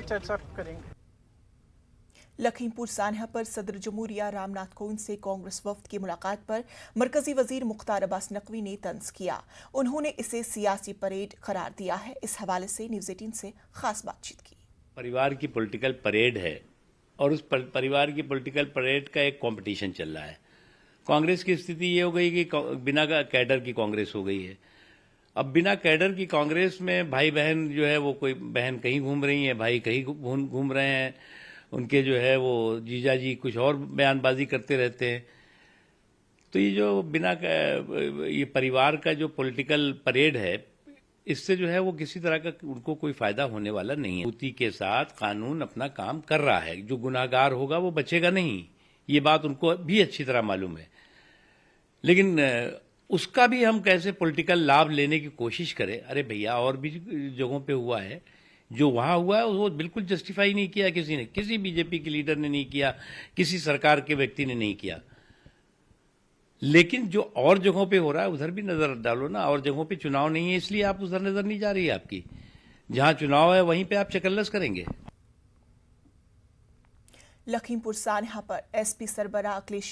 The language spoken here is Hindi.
चर्चा करेंगे। लखीमपुर सान्हा पर सदर जमहूरिया रामनाथ कोविंद से कांग्रेस वफ्द की मुलाकात पर मरकजी वजीर मुख्तार अब्बास नकवी ने तंज किया। उन्होंने इसे सियासी परेड करार दिया है। इस हवाले से न्यूज़ 18 से खास बातचीत की। परिवार की पॉलिटिकल परेड है और उस परिवार की पॉलिटिकल परेड का एक कंपटीशन चल रहा है। कांग्रेस की स्थिति ये हो गई कि बिना कैडर की कांग्रेस हो गई है। अब बिना कैडर की कांग्रेस में भाई बहन जो है वो कोई बहन कहीं घूम रही है, भाई कहीं घूम रहे हैं, उनके जो है वो जीजा जी कुछ और बयानबाजी करते रहते हैं। तो ये जो ये परिवार का जो पॉलिटिकल परेड है, इससे जो है वो किसी तरह का उनको कोई फायदा होने वाला नहीं है। मजबूती के साथ कानून अपना काम कर रहा है, जो गुनाहगार होगा वो बचेगा नहीं, ये बात उनको भी अच्छी तरह मालूम है। लेकिन उसका भी हम कैसे पॉलिटिकल लाभ लेने की कोशिश करें। अरे भैया, और भी जगहों पे हुआ है, जो वहां हुआ है वो बिल्कुल जस्टिफाई नहीं किया किसी ने, किसी बीजेपी के लीडर ने नहीं किया, किसी सरकार के व्यक्ति ने नहीं किया। लेकिन जो और जगहों पे हो रहा है उधर भी नजर डालो ना। और जगहों पे चुनाव नहीं है इसलिए आप उधर नजर नहीं जा रही है आपकी। जहां चुनाव है वहीं पे आप चकल्लस करेंगे। लखीमपुर सान्हा पर एसपी सरबराह अखिलेश